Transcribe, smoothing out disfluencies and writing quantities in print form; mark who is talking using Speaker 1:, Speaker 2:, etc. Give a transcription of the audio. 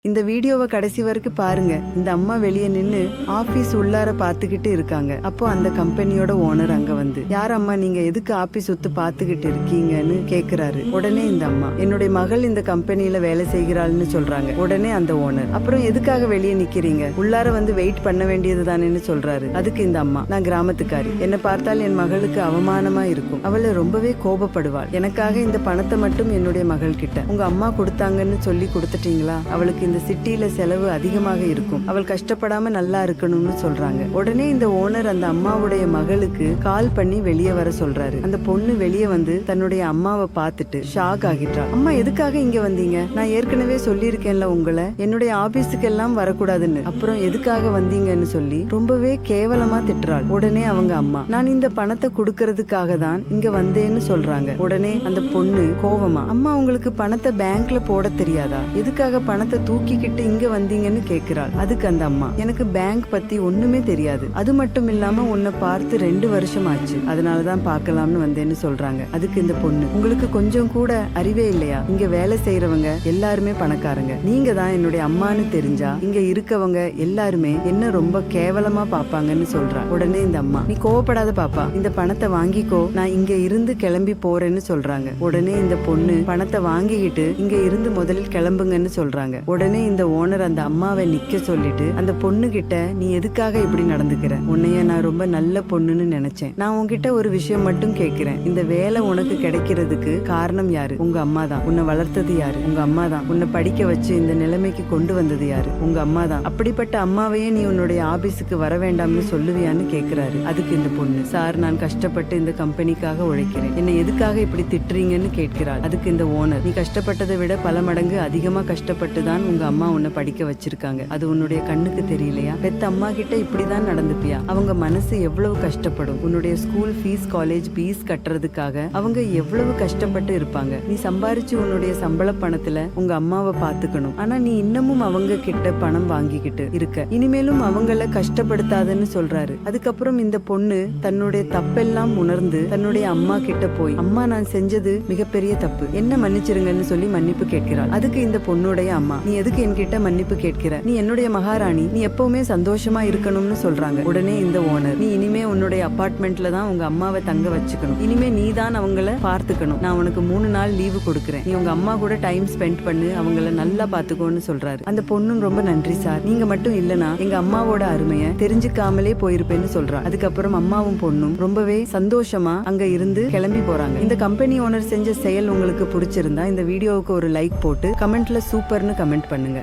Speaker 1: இந்த வீடியோவை கடைசி வரைக்கும் பாருங்க. இந்த அம்மா வெளியே நின்னு ஆபீஸ் உள்ளார பாத்துக்கிட்டு இருக்காங்க. அப்போ அந்த கம்பெனியோட ஓனர் அங்க வந்து, யார் அம்மா நீங்க எதுக்கு ஆபீஸ் சுத்து பாத்துக்கிட்டு இருக்கீங்கன்னு கேக்குறாரு. உடனே இந்த அம்மா, என்னுடைய மகள் இந்த கம்பெனியில வேலை செய்கிறாள்னு சொல்றாங்க. உடனே அந்த ஓனர், அப்புறம் எதுக்காக வெளியே நிக்கிறீங்க, உள்ளார வந்து வெயிட் பண்ண வேண்டியது தானேன்னு சொல்றாரு. அதுக்கு இந்த அம்மா, நான் கிராமத்துக்காரி, என்ன பார்த்தால் என் மகளுக்கு அவமானமா இருக்கும், அவளை ரொம்பவே கோபப்படுவாள், எனக்காக இந்த பணத்தை மட்டும் என்னுடைய மகள் கிட்ட உங்க அம்மா கொடுத்தாங்கன்னு சொல்லி கொடுத்துட்டீங்களா, அவளுக்கு இந்த சிட்டியில செலவு அதிகமாக இருக்கும், அவள் கஷ்டப்படாம நல்லா இருக்கணும்னு சொல்றாங்க. உடனே இந்த ஓனர் அந்த அம்மாவுடைய மகளுக்கு கால் பண்ணி வெளியே வர சொல்றாரு. அந்த பொண்ணு வெளியே வந்து தன்னுடைய அம்மாவை பார்த்துட்டு ஷாக் ஆகிட்டாள். அம்மா எதுக்காக இங்க வந்தீங்க, நான் ஏற்கனவே சொல்லியிருக்கேன்ல உங்களை என்னுடைய ஆபீஸுக்கு எல்லாம் வரக்கூடாதுன்னு, அப்புறம் எதுக்காக வந்தீங்கன்னு சொல்லி ரொம்பவே கேவலமா திட்டுறாள். உடனே அவங்க அம்மா, நான் இந்த பணத்தை கொடுக்கறதுக்காக தான் இங்க வந்தேன்னு சொல்றாங்க. உடனே அந்த பொண்ணு கோவமா, அம்மா உங்களுக்கு பணத்தை பேங்க்ல போட தெரியாதா, எதுக்காக பணத்தை தூக்கிக்கிட்டு இங்க வந்தீங்கன்னு கேக்குறாள். அதுக்கு அந்த அம்மா, எனக்கு பேங்க் பத்தி ஒண்ணுமே தெரியாது, அது மட்டும் இல்லாம உன்னை பார்த்து 2 வருஷம் ஆச்சு, அதனாலதான் பார்க்கலாம்னு வந்தேன்னு சொல்றாங்க. அதுக்கு இந்த பொண்ணு, உங்களுக்கு கொஞ்சம் கூட அறிவே இல்லையா, இங்க வேலை செய்யறவங்க எல்லாருமே பணக்காரங்க, நீங்க தான் என்னுடைய அம்மான்னு தெரிஞ்சா இங்க இருக்கவங்க எல்லாருமே என்ன ரொம்ப கேவலமா பாப்பாங்கன்னு சொல்றா. உடனே இந்த அம்மா, நீ கோவப்படாத பாப்பா, இந்த பணத்தை வாங்கிக்கோ, நான் இங்க இருந்து கிளம்பி போறேன்னு சொல்றாங்க. உடனே இந்த பொண்ணு பணத்தை வாங்கிக்கிட்டு இங்க இருந்து முதலில் கிளம்புங்கன்னு சொல்றாங்க. உடனே இந்த ஓனர் அந்த அம்மாவை நிக்க சொல்லிட்டு அந்த பொண்ணு கிட்ட, நீ எதுக்காக இப்படி நடந்துக்கிற, உன்னைய நான் ரொம்ப நல்ல பொண்ணுன்னு நினைச்சேன், நான் உன்கிட்ட ஒரு விஷயம் மட்டும் கேட்கிறேன், இந்த வேலை உனக்கு கிடைக்கிறதுக்கு காரணம் யாரு, உங்க அம்மா தான், உன்னை வளர்த்தது யாரு, உங்க அம்மா தான், உன்னை படிக்க வச்சு இந்த நிலைமைக்கு கொண்டு வந்தது யாரு, உங்க அம்மா தான், அப்படிப்பட்ட அம்மாவையே நீ உன்னுடைய ஆபீஸுக்கு வர வேண்டாம்னு சொல்லுவியான்னு கேக்குறாரு. அதுக்கு இந்த பொண்ணு, சார் நான் கஷ்டப்பட்டு இந்த கம்பெனிக்காக உழைக்கிறேன், என்னை எதுக்காக இப்படி திட்டுறீங்கன்னு கேட்கிறாள். அதுக்கு இந்த ஓனர், நீ கஷ்டப்பட்டதை விட பல மடங்கு அதிகமா கஷ்டப்பட்டு தான் உங்க அம்மா உன்னை படிக்க வச்சிருக்காங்க, அது உன்னுடைய கண்ணுக்கு தெரியலையா, பெத்த அம்மா கிட்ட இப்படிதான் நடந்துப்பியா, அவங்க மனசு எவ்வளவு கஷ்டப்படும், உன்னுடைய ஸ்கூல் ஃபீஸ் காலேஜ் ஃபீஸ் கட்டுறதுக்காக அவங்க எவ்வளவு கஷ்டப்பட்டு இருப்பாங்க, நீ சம்பாரிச்சு உன்னுடைய சம்பள பணத்துல உங்க அம்மாவை பாத்துக்கணும், ஆனா நீ இன்னமும் அவங்க கிட்ட பணம் வாங்கிக்கிட்டு இருக்க, இனிமேலும் அவங்கள கஷ்டப்படுத்தாதுன்னு சொல்றாரு. அதுக்கப்புறம் இந்த பொண்ணு தன்னுடைய தப்பெல்லாம் உணர்ந்து தன்னுடைய அம்மா கிட்ட போய், அம்மா நான் செஞ்சது மிகப்பெரிய தப்பு, என்ன மன்னிச்சிருங்கன்னு சொல்லி மன்னிப்பு கேட்கிறாள். அதுக்கு இந்த பொண்ணுடைய அம்மா, நீ எதுக்கு என்கிட்ட மன்னிப்பு கேட்கிற, நீ என்னுடைய மகாராணி, நீ எப்பவுமே சந்தோஷமா இருக்கணும்னு சொல்றாங்க. உடனே இந்த ஓனர், நீ இனிமே உன்னுடைய அபார்ட்மெண்ட்ல தான் உங்க அம்மாவை தங்க வச்சுக்கணும், இனிமே நீ தான் அவங்கள பார்த்துக்கணும், நான் உனக்கு 3 நாள் லீவு கொடுக்குறேன், நீ உங்க அம்மா கூட டைம் ஸ்பெண்ட் பண்ணு, அவங்கள நல்லா பாத்துக்கோன்னு சொல்றாரு. அந்த பொண்ணும் ரொம்ப நன்றி சார், நீங்க மட்டும் இல்லனா எங்க அம்மாவோட அருமையை தெரிஞ்சுக்காமலே போயிருப்பேன்னு சொல்றா. அதுக்கப்புறம் அம்மாவும் பொண்ணும் ரொம்பவே சந்தோஷமா அங்க இருந்து கிளம்பி போறாங்க. இந்த கம்பெனி ஓனர் செஞ்ச செயல் உங்களுக்கு பிடிச்சிருந்தா இந்த வீடியோவுக்கு ஒரு லைக் போட்டு கமெண்ட்ல சூப்பர்னு கமெண்ட் பண்ணுங்க.